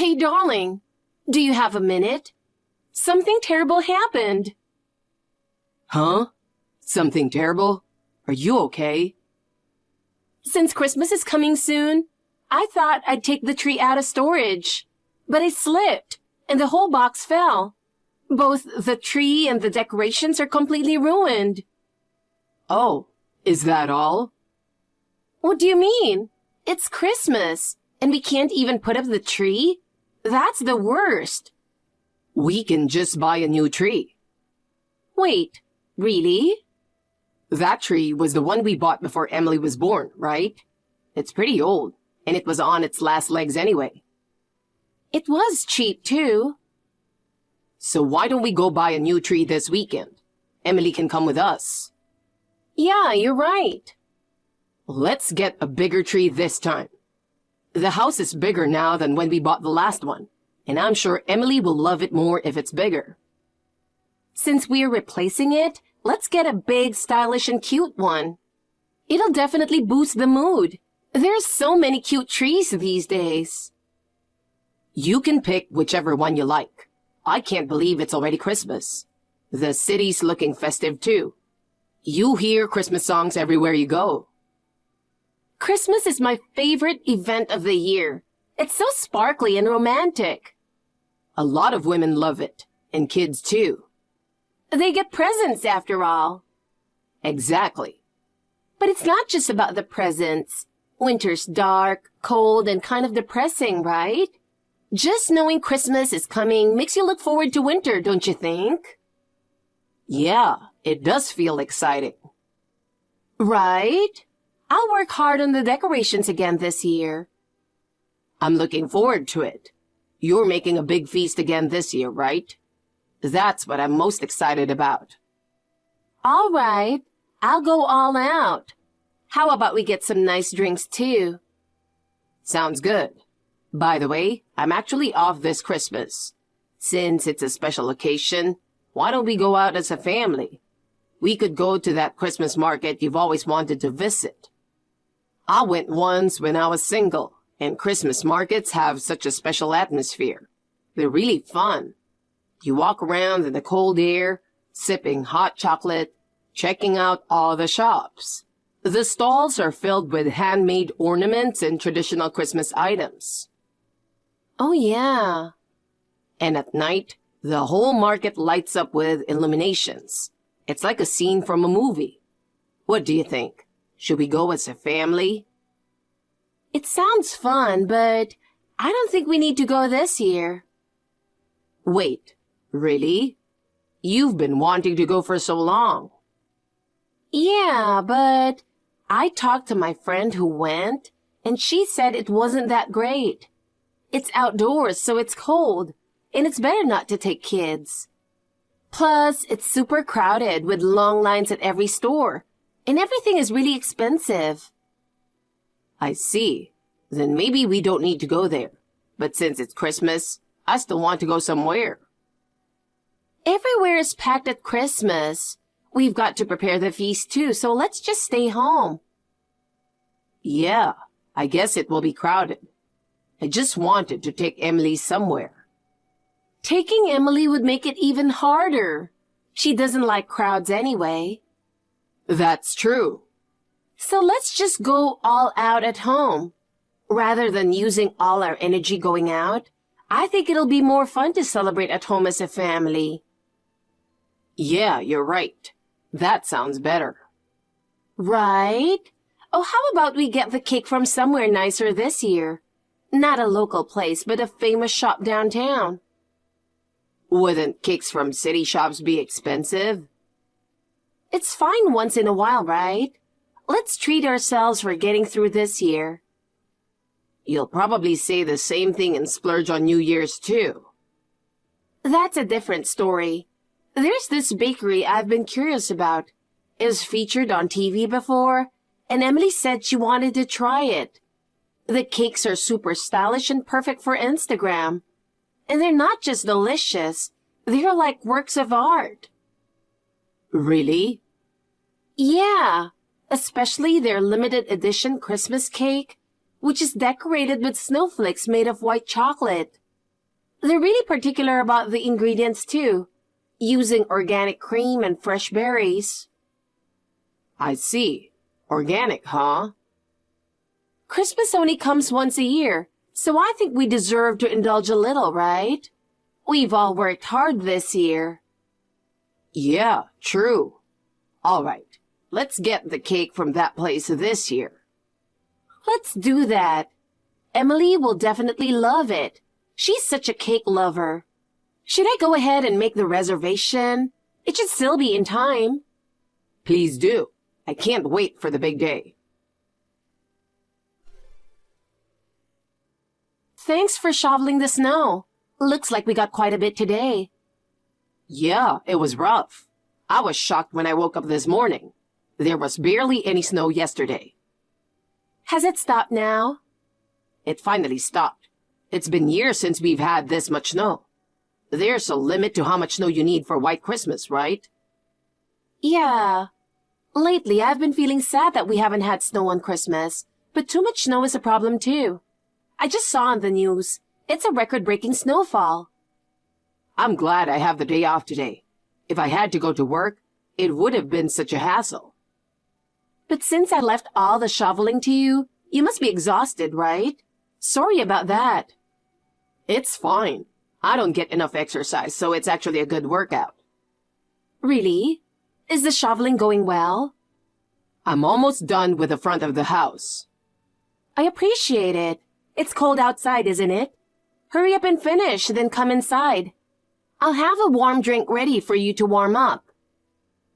Hey, darling, do you have a minute? Something terrible happened. Huh? Something terrible? Are you okay? Since Christmas is coming soon, I thought I'd take the tree out of storage. But I slipped, and the whole box fell. Both the tree and the decorations are completely ruined. Oh, is that all? What do you mean? It's Christmas, and we can't even put up the tree? That's the worst. We can just buy a new tree. Wait, really? That tree was the one we bought before Emily was born, right? It's pretty old, and it was on its last legs anyway. It was cheap, too. So why don't we go buy a new tree this weekend? Emily can come with us. Yeah, you're right. Let's get a bigger tree this time. The house is bigger now than when we bought the last one, and I'm sure Emily will love it more if it's bigger. Since we're replacing it, let's get a big, stylish, and cute one. It'll definitely boost the mood. There's so many cute trees these days. You can pick whichever one you like. I can't believe it's already Christmas. The city's looking festive too. You hear Christmas songs everywhere you go. Christmas is my favorite event of the year. It's so sparkly and romantic. A lot of women love it, and kids too. They get presents after all. Exactly. But it's not just about the presents. Winter's dark, cold, and kind of depressing, right? Just knowing Christmas is coming makes you look forward to winter, don't you think? Yeah, it does feel exciting. Right? I'll work hard on the decorations again this year. I'm looking forward to it. You're making a big feast again this year, right? That's what I'm most excited about. All right, I'll go all out. How about we get some nice drinks too? Sounds good. By the way, I'm actually off this Christmas. Since it's a special occasion, why don't we go out as a family? We could go to that Christmas market you've always wanted to visit. I went once when I was single, and Christmas markets have such a special atmosphere. They're really fun. You walk around in the cold air, sipping hot chocolate, checking out all the shops. The stalls are filled with handmade ornaments and traditional Christmas items. Oh, yeah. And at night, the whole market lights up with illuminations. It's like a scene from a movie. What do you think? Should we go as a family? It sounds fun, but I don't think we need to go this year. Wait, really? You've been wanting to go for so long. Yeah, but I talked to my friend who went, and she said it wasn't that great. It's outdoors, so it's cold, and it's better not to take kids. Plus, it's super crowded with long lines at every store, and everything is really expensive. I see. Then maybe we don't need to go there. But since it's Christmas, I still want to go somewhere. Everywhere is packed at Christmas. We've got to prepare the feast too, so let's just stay home. Yeah, I guess it will be crowded. I just wanted to take Emily somewhere. Taking Emily would make it even harder. She doesn't like crowds anyway. That's true. So let's just go all out at home. Rather than using all our energy going out, I think it'll be more fun to celebrate at home as a family. Yeah, you're right. That sounds better. Right? Oh, how about we get the cake from somewhere nicer this year? Not a local place, but a famous shop downtown. Wouldn't cakes from city shops be expensive? It's fine once in a while, right? Let's treat ourselves for getting through this year. You'll probably say the same thing and splurge on New Year's too. That's a different story. There's this bakery I've been curious about. It was featured on TV before, and Emily said she wanted to try it. The cakes are super stylish and perfect for Instagram. And they're not just delicious, they're like works of art. Really? Yeah, especially their limited edition Christmas cake, which is decorated with snowflakes made of white chocolate. They're really particular about the ingredients too, using organic cream and fresh berries. I see. Organic, huh? Christmas only comes once a year, so I think we deserve to indulge a little, right? We've all worked hard this year. Yeah, true. All right, let's get the cake from that place this year. Let's do that. Emily will definitely love it. She's such a cake lover. Should I go ahead and make the reservation? It should still be in time. Please do. I can't wait for the big day. Thanks for shoveling the snow. Looks like we got quite a bit today. Yeah, it was rough. I was shocked when I woke up this morning. There was barely any snow yesterday. Has it stopped now? It finally stopped. It's been years since we've had this much snow. There's a limit to how much snow you need for White Christmas, right? Yeah. Lately, I've been feeling sad that we haven't had snow on Christmas, but too much snow is a problem too. I just saw on the news. It's a record-breaking snowfall. I'm glad I have the day off today. If I had to go to work, it would have been such a hassle. But since I left all the shoveling to you, you must be exhausted, right? Sorry about that. It's fine. I don't get enough exercise, so it's actually a good workout. Really? Is the shoveling going well? I'm almost done with the front of the house. I appreciate it. It's cold outside, isn't it? Hurry up and finish, then come inside. I'll have a warm drink ready for you to warm up.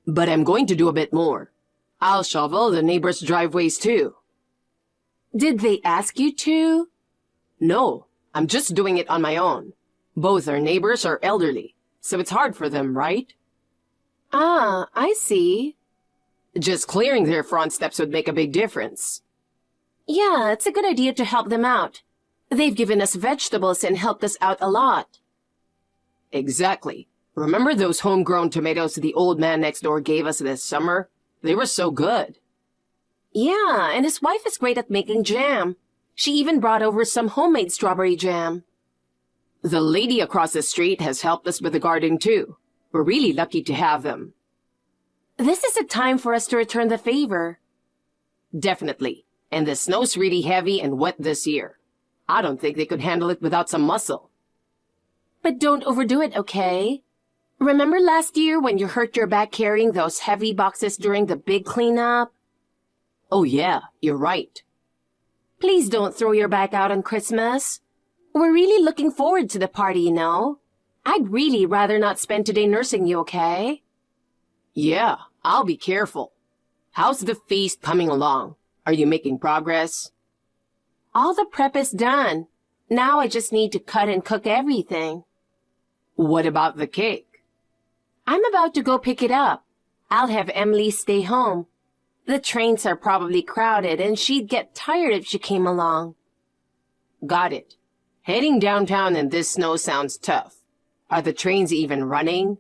But I'm going to do a bit more. I'll shovel the neighbors' driveways too. Did they ask you to? No, I'm just doing it on my own. Both our neighbors are elderly, so it's hard for them, right? Ah, I see. Just clearing their front steps would make a big difference. Yeah, it's a good idea to help them out. They've given us vegetables and helped us out a lot. Exactly. Remember those homegrown tomatoes the old man next door gave us this summer? They were so good. Yeah, and his wife is great at making jam. She even brought over some homemade strawberry jam. The lady across the street has helped us with the garden too. We're really lucky to have them. This is a time for us to return the favor. Definitely. And the snow's really heavy and wet this year. I don't think they could handle it without some muscle. But don't overdo it, okay? Remember last year when you hurt your back carrying those heavy boxes during the big cleanup? Oh yeah, you're right. Please don't throw your back out on Christmas. We're really looking forward to the party, you know? I'd really rather not spend today nursing you, okay? Yeah, I'll be careful. How's the feast coming along? Are you making progress? All the prep is done. Now I just need to cut and cook everything. What about the cake? I'm about to go pick it up. I'll have Emily stay home. The trains are probably crowded and she'd get tired if she came along. Got it. Heading downtown in this snow sounds tough. Are the trains even running?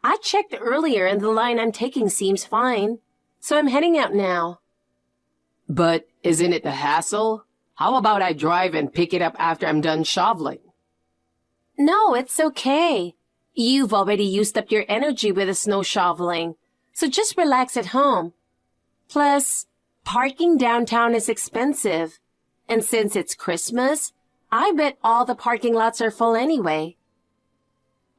I checked earlier and the line I'm taking seems fine. So I'm heading out now. But isn't it a hassle? How about I drive and pick it up after I'm done shoveling? No, it's okay. You've already used up your energy with the snow shoveling, so just relax at home. Plus, parking downtown is expensive. And since it's Christmas, I bet all the parking lots are full anyway.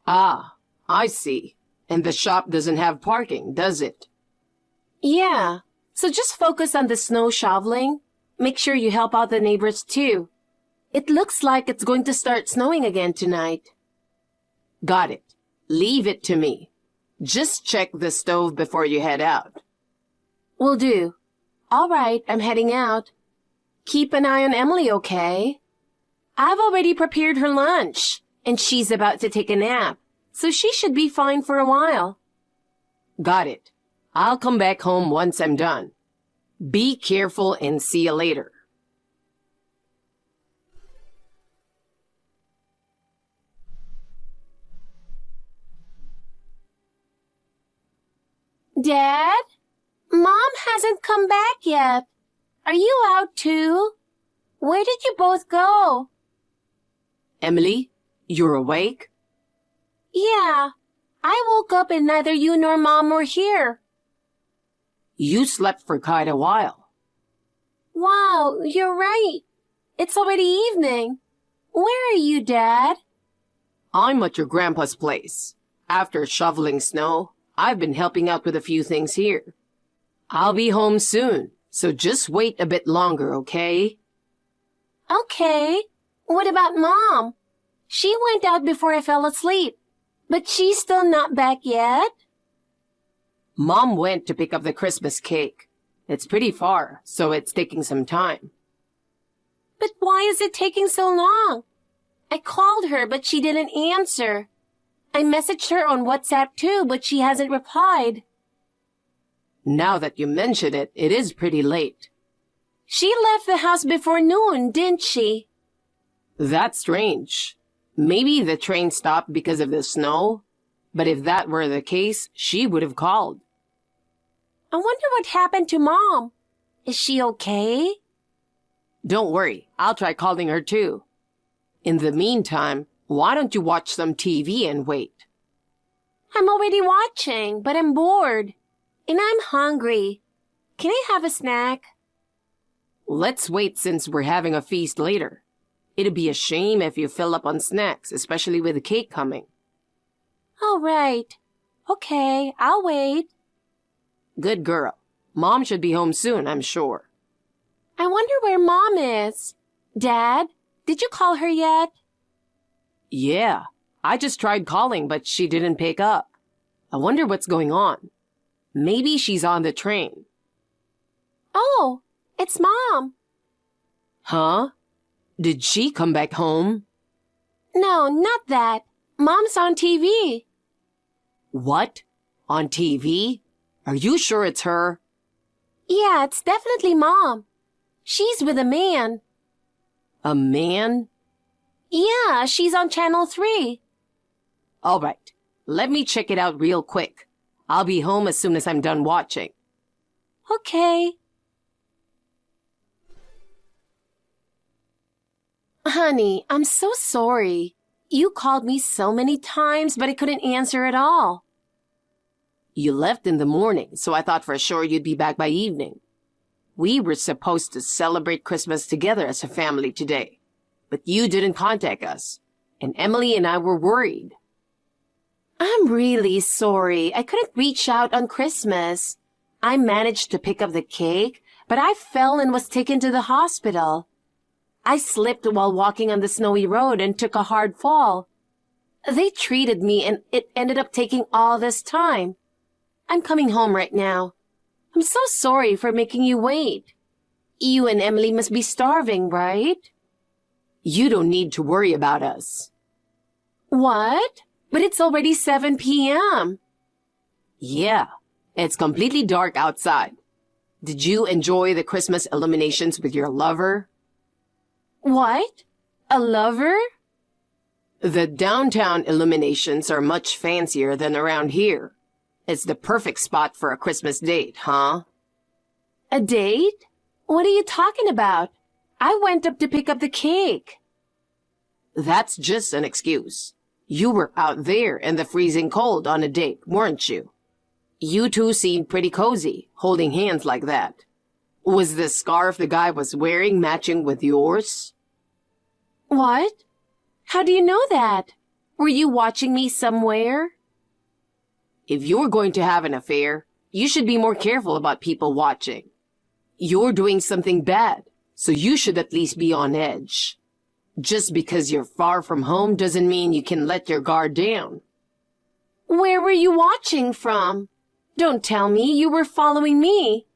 Ah, I see. And the shop doesn't have parking, does it? Yeah, so just focus on the snow shoveling. Make sure you help out the neighbors too. It looks like it's going to start snowing again tonight. Got it. Leave it to me. Just check the stove before you head out. Will do. All right, I'm heading out. Keep an eye on Emily, okay? I've already prepared her lunch, and she's about to take a nap, so she should be fine for a while. Got it. I'll come back home once I'm done. Be careful and see you later. Dad? Mom hasn't come back yet. Are you out too? Where did you both go? Emily, You're awake? Yeah. I woke up and neither you nor Mom were here. You slept for quite a while. Wow, you're right. It's already evening. Where are you, Dad? I'm at your grandpa's place. After shoveling snow, I've been helping out with a few things here. I'll be home soon, so just wait a bit longer, okay? Okay. What about Mom? She went out before I fell asleep, but she's still not back yet. Mom went to pick up the Christmas cake. It's pretty far, so it's taking some time. But why is it taking so long? I called her, but she didn't answer. I messaged her on WhatsApp too, but she hasn't replied. Now that you mention it, it is pretty late. She left the house before noon, didn't she? That's strange. Maybe the train stopped because of the snow, but if that were the case, she would have called. I wonder what happened to Mom. Is she okay? Don't worry, I'll try calling her too. In the meantime, why don't you watch some TV and wait? I'm already watching, but I'm bored. And I'm hungry. Can I have a snack? Let's wait since we're having a feast later. It'd be a shame if you fill up on snacks, especially with the cake coming. All right. Okay, I'll wait. Good girl. Mom should be home soon, I'm sure. I wonder where Mom is. Dad, did you call her yet? Yeah, I just tried calling, but she didn't pick up. I wonder what's going on. Maybe she's on the train. Oh, it's Mom. Huh? Did she come back home? No, not that. Mom's on TV. What? On TV? Are you sure it's her? Yeah, it's definitely Mom. She's with a man. A man? Yeah, she's on Channel 3. All right, let me check it out real quick. I'll be home as soon as I'm done watching. Okay. Honey, I'm so sorry. You called me so many times, but I couldn't answer at all. You left in the morning, so I thought for sure you'd be back by evening. We were supposed to celebrate Christmas together as a family today, but you didn't contact us, and Emily and I were worried. I'm really sorry. I couldn't reach out on Christmas. I managed to pick up the cake, but I fell and was taken to the hospital. I slipped while walking on the snowy road and took a hard fall. They treated me and it ended up taking all this time. I'm coming home right now. I'm so sorry for making you wait. You and Emily must be starving, right? You don't need to worry about us. What? But it's already 7 p.m. Yeah, it's completely dark outside. Did you enjoy the Christmas illuminations with your lover? What? A lover? The downtown illuminations are much fancier than around here. It's the perfect spot for a Christmas date, huh? A date? What are you talking about? I went up to pick up the cake. That's just an excuse. You were out there in the freezing cold on a date, weren't you? You two seemed pretty cozy, holding hands like that. Was the scarf the guy was wearing matching with yours? What? How do you know that? Were you watching me somewhere? If you're going to have an affair, you should be more careful about people watching. You're doing something bad, so you should at least be on edge. Just because you're far from home doesn't mean you can let your guard down. Where were you watching from? Don't tell me you were following me.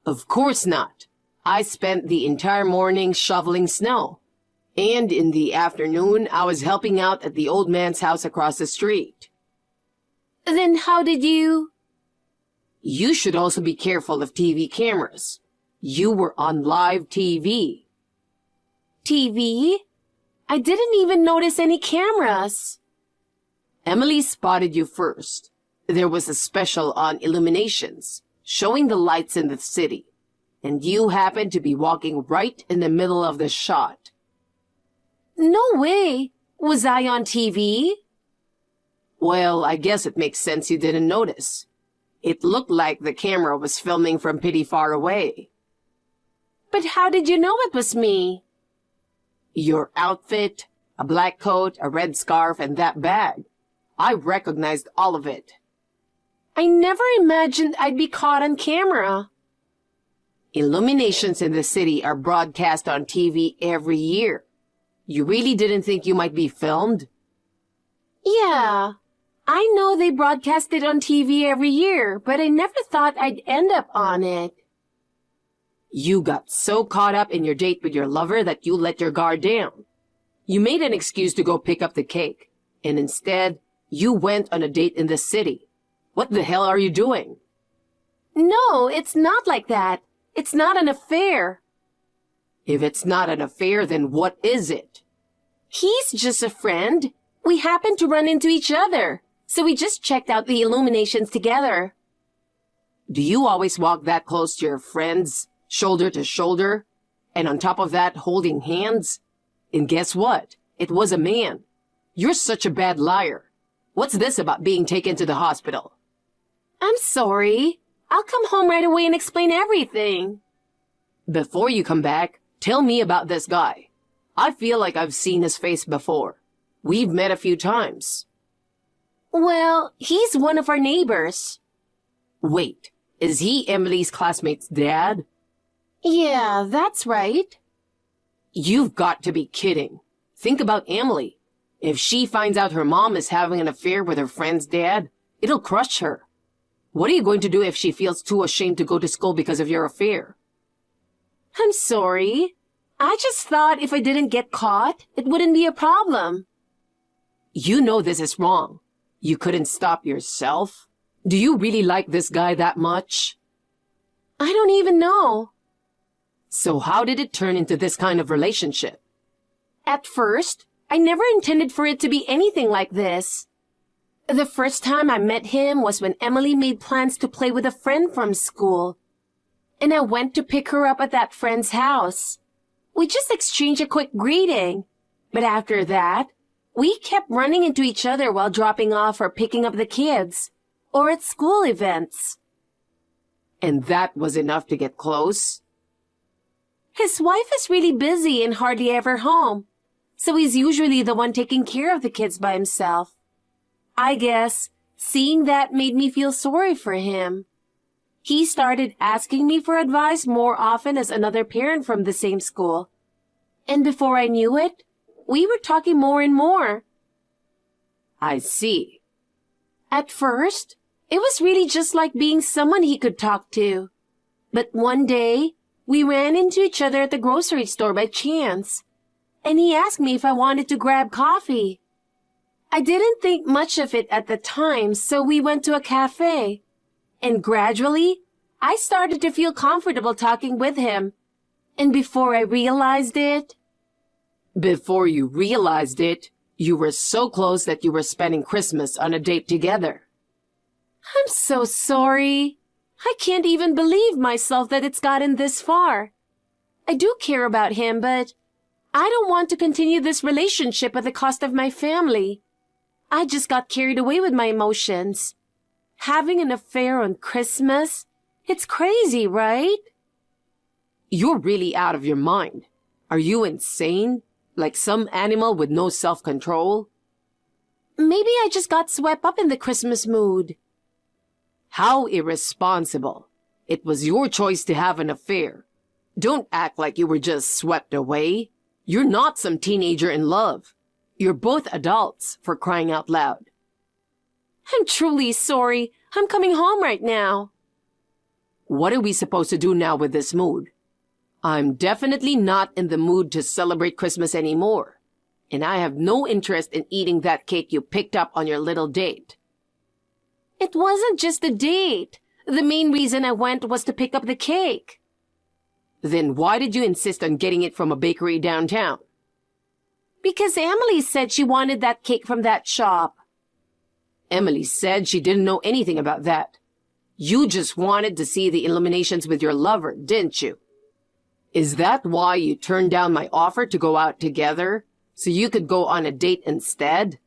Of course not. I spent the entire morning shoveling snow. And in the afternoon, I was helping out at the old man's house across the street. Then how did you... You should also be careful of TV cameras. You were on live TV. TV? I didn't even notice any cameras. Emily spotted you first. There was a special on illuminations, showing the lights in the city. And you happened to be walking right in the middle of the shot. No way. Was I on TV? Well, I guess it makes sense you didn't notice. It looked like the camera was filming from pretty far away. But how did you know it was me? Your outfit, a black coat, a red scarf, and that bag. I recognized all of it. I never imagined I'd be caught on camera. Illuminations in the city are broadcast on TV every year. You really didn't think you might be filmed? Yeah, I know they broadcast it on TV every year, but I never thought I'd end up on it. You got so caught up in your date with your lover that you let your guard down. You made an excuse to go pick up the cake, and instead, you went on a date in the city. What the hell are you doing? No, it's not like that. It's not an affair. If it's not an affair, then what is it? He's just a friend. We happened to run into each other, so we just checked out the illuminations together. Do you always walk that close to your friends, shoulder to shoulder, and on top of that, holding hands? And guess what? It was a man. You're such a bad liar. What's this about being taken to the hospital? I'm sorry. I'll come home right away and explain everything. Before you come back, tell me about this guy. I feel like I've seen his face before. We've met a few times. Well, he's one of our neighbors. Wait, is he Emily's classmate's dad? Yeah, that's right. You've got to be kidding. Think about Emily. If she finds out her mom is having an affair with her friend's dad, it'll crush her. What are you going to do if she feels too ashamed to go to school because of your affair? I'm sorry. I just thought if I didn't get caught, it wouldn't be a problem. You know this is wrong. You couldn't stop yourself. Do you really like this guy that much? I don't even know. So how did it turn into this kind of relationship? At first, I never intended for it to be anything like this. The first time I met him was when Emily made plans to play with a friend from school. And I went to pick her up at that friend's house. We just exchanged a quick greeting. But after that, we kept running into each other while dropping off or picking up the kids, or at school events. And that was enough to get close? His wife is really busy and hardly ever home, so he's usually the one taking care of the kids by himself. I guess seeing that made me feel sorry for him. He started asking me for advice more often as another parent from the same school. And before I knew it, we were talking more and more. I see. At first, it was really just like being someone he could talk to. But one day, we ran into each other at the grocery store by chance, and he asked me if I wanted to grab coffee. I didn't think much of it at the time, so we went to a cafe. And gradually, I started to feel comfortable talking with him. And before I realized it... Before you realized it, you were so close that you were spending Christmas on a date together. I'm so sorry. I can't even believe myself that it's gotten this far. I do care about him, but I don't want to continue this relationship at the cost of my family. I just got carried away with my emotions. Having an affair on Christmas? It's crazy, right? You're really out of your mind. Are you insane? Like some animal with no self-control? Maybe I just got swept up in the Christmas mood. How irresponsible. It was your choice to have an affair. Don't act like you were just swept away. You're not some teenager in love. You're both adults, for crying out loud. I'm truly sorry. I'm coming home right now. What are we supposed to do now with this mood? I'm definitely not in the mood to celebrate Christmas anymore. And I have no interest in eating that cake you picked up on your little date. It wasn't just a date. The main reason I went was to pick up the cake. Then why did you insist on getting it from a bakery downtown? Because Emily said she wanted that cake from that shop. Emily said she didn't know anything about that. You just wanted to see the illuminations with your lover, didn't you? Is that why you turned down my offer to go out together? so you could go on a date instead?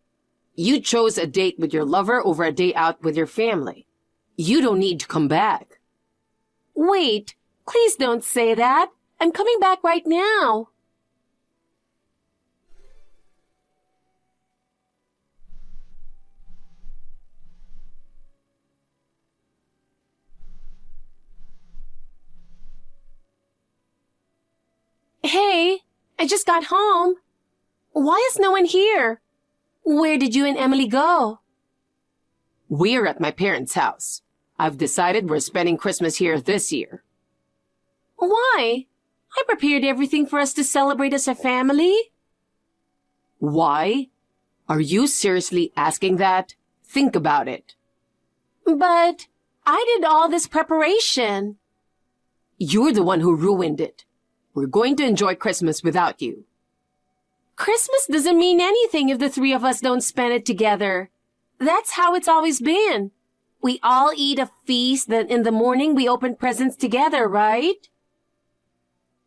You chose a date with your lover over a day out with your family. You don't need to come back. Wait, please don't say that. I'm coming back right now. Hey, I just got home. Why is no one here? Where did you and Emily go? We're at my parents' house. I've decided we're spending Christmas here this year. Why? I prepared everything for us to celebrate as a family. Why? Are you seriously asking that? Think about it. But I did all this preparation. You're the one who ruined it. We're going to enjoy Christmas without you. Christmas doesn't mean anything if the three of us don't spend it together. That's how it's always been. We all eat a feast, then in the morning we open presents together, right?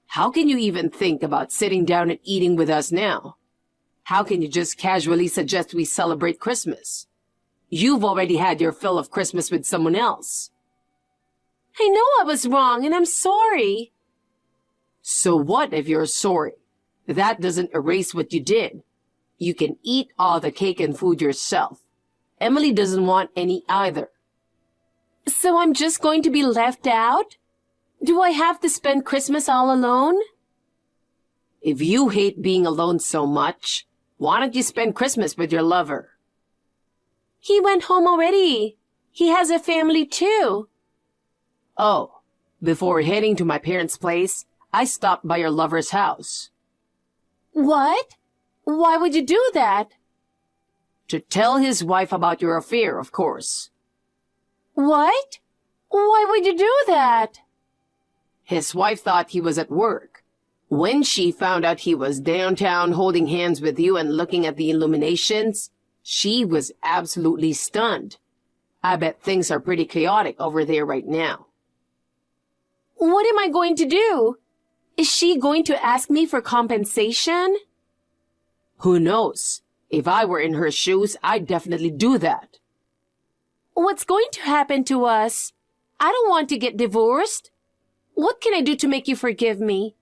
How can you even think about sitting down and eating with us now? How can you just casually suggest we celebrate Christmas? You've already had your fill of Christmas with someone else. I know I was wrong and I'm sorry. So what if you're sorry? That doesn't erase what you did. You can eat all the cake and food yourself. Emily doesn't want any either. So I'm just going to be left out? Do I have to spend Christmas all alone? If you hate being alone so much, why don't you spend Christmas with your lover? He went home already. He has a family too. Oh, before heading to my parents' place, I stopped by your lover's house. What? Why would you do that? To tell his wife about your affair, of course. What? Why would you do that? His wife thought he was at work. When she found out he was downtown holding hands with you and looking at the illuminations, she was absolutely stunned. I bet things are pretty chaotic over there right now. What am I going to do? Is she going to ask me for compensation? Who knows? If I were in her shoes, I'd definitely do that. What's going to happen to us? I don't want to get divorced. What can I do to make you forgive me?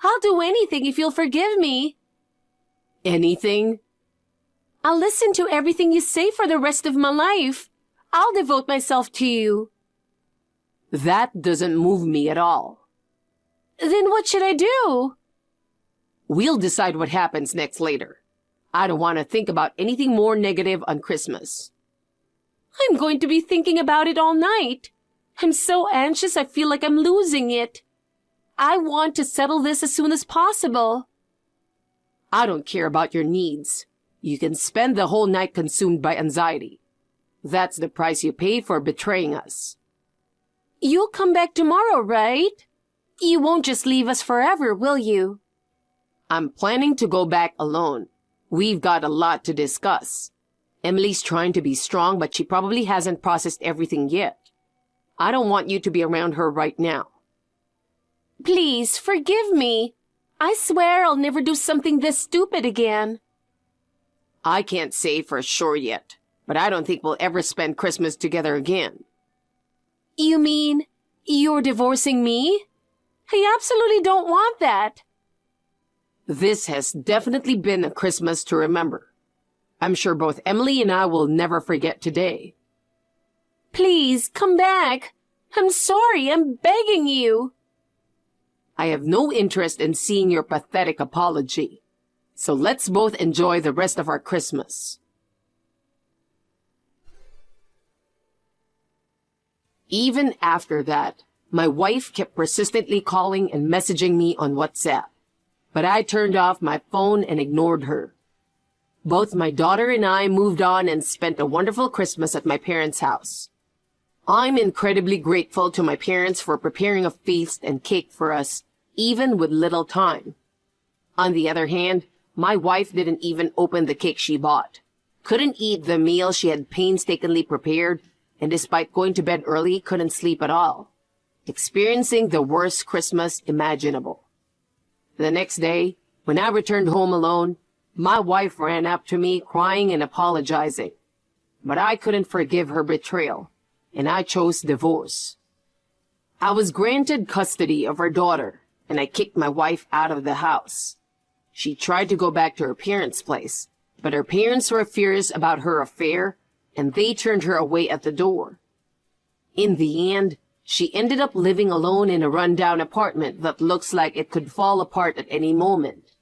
I'll do anything if you'll forgive me. Anything? I'll listen to everything you say for the rest of my life. I'll devote myself to you. That doesn't move me at all. Then what should I do? We'll decide what happens next later. I don't want to think about anything more negative on Christmas. I'm going to be thinking about it all night. I'm so anxious I feel like I'm losing it. I want to settle this as soon as possible. I don't care about your needs. You can spend the whole night consumed by anxiety. That's the price you pay for betraying us. You'll come back tomorrow, right? You won't just leave us forever, will you? I'm planning to go back alone. We've got a lot to discuss. Emily's trying to be strong, but she probably hasn't processed everything yet. I don't want you to be around her right now. Please, forgive me. I swear I'll never do something this stupid again. I can't say for sure yet, but I don't think we'll ever spend Christmas together again. You mean you're divorcing me? I absolutely don't want that. This has definitely been a Christmas to remember. I'm sure both Emily and I will never forget today. Please, come back. I'm sorry, I'm begging you. I have no interest in seeing your pathetic apology. So let's both enjoy the rest of our Christmas. Even after that, my wife kept persistently calling and messaging me on WhatsApp. But I turned off my phone and ignored her. Both my daughter and I moved on and spent a wonderful Christmas at my parents' house. I'm incredibly grateful to my parents for preparing a feast and cake for us, even with little time. On the other hand, my wife didn't even open the cake she bought, couldn't eat the meal she had painstakingly prepared, and despite going to bed early, couldn't sleep at all, experiencing the worst Christmas imaginable. The next day, when I returned home alone, My wife ran up to me crying and apologizing, but I couldn't forgive her betrayal, and I chose divorce. I was granted custody of her daughter, and I kicked my wife out of the house. She tried to go back to her parents' place, but her parents were furious about her affair, and they turned her away at the door. In the end, she ended up living alone in a rundown apartment that looks like it could fall apart at any moment.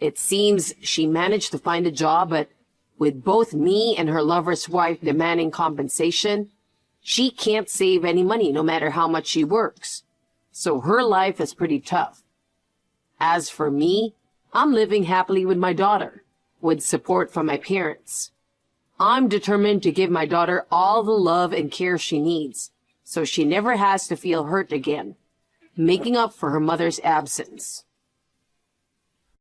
It seems she managed to find a job, but with both me and her lover's wife demanding compensation, she can't save any money no matter how much she works. So her life is pretty tough. As for me, I'm living happily with my daughter, with support from my parents. I'm determined to give my daughter all the love and care she needs, so she never has to feel hurt again, making up for her mother's absence.